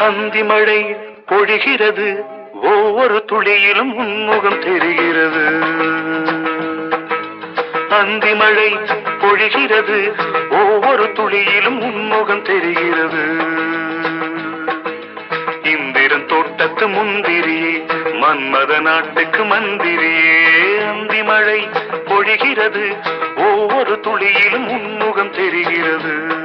அந்தி மழை பொழிகிறது, ஒவ்வொரு துளியிலும் உன்முகம் தெரிகிறது. அந்தி மழை பொழிகிறது, ஒவ்வொரு துளியிலும் உன்முகம் தெரிகிறது. இந்திரன் தோட்டத்து முந்திரியே, மன்மத நாட்டுக்கு மந்திரியே. அந்தி மழை பொழிகிறது, ஒவ்வொரு துளியிலும் உன்முகம் தெரிகிறது.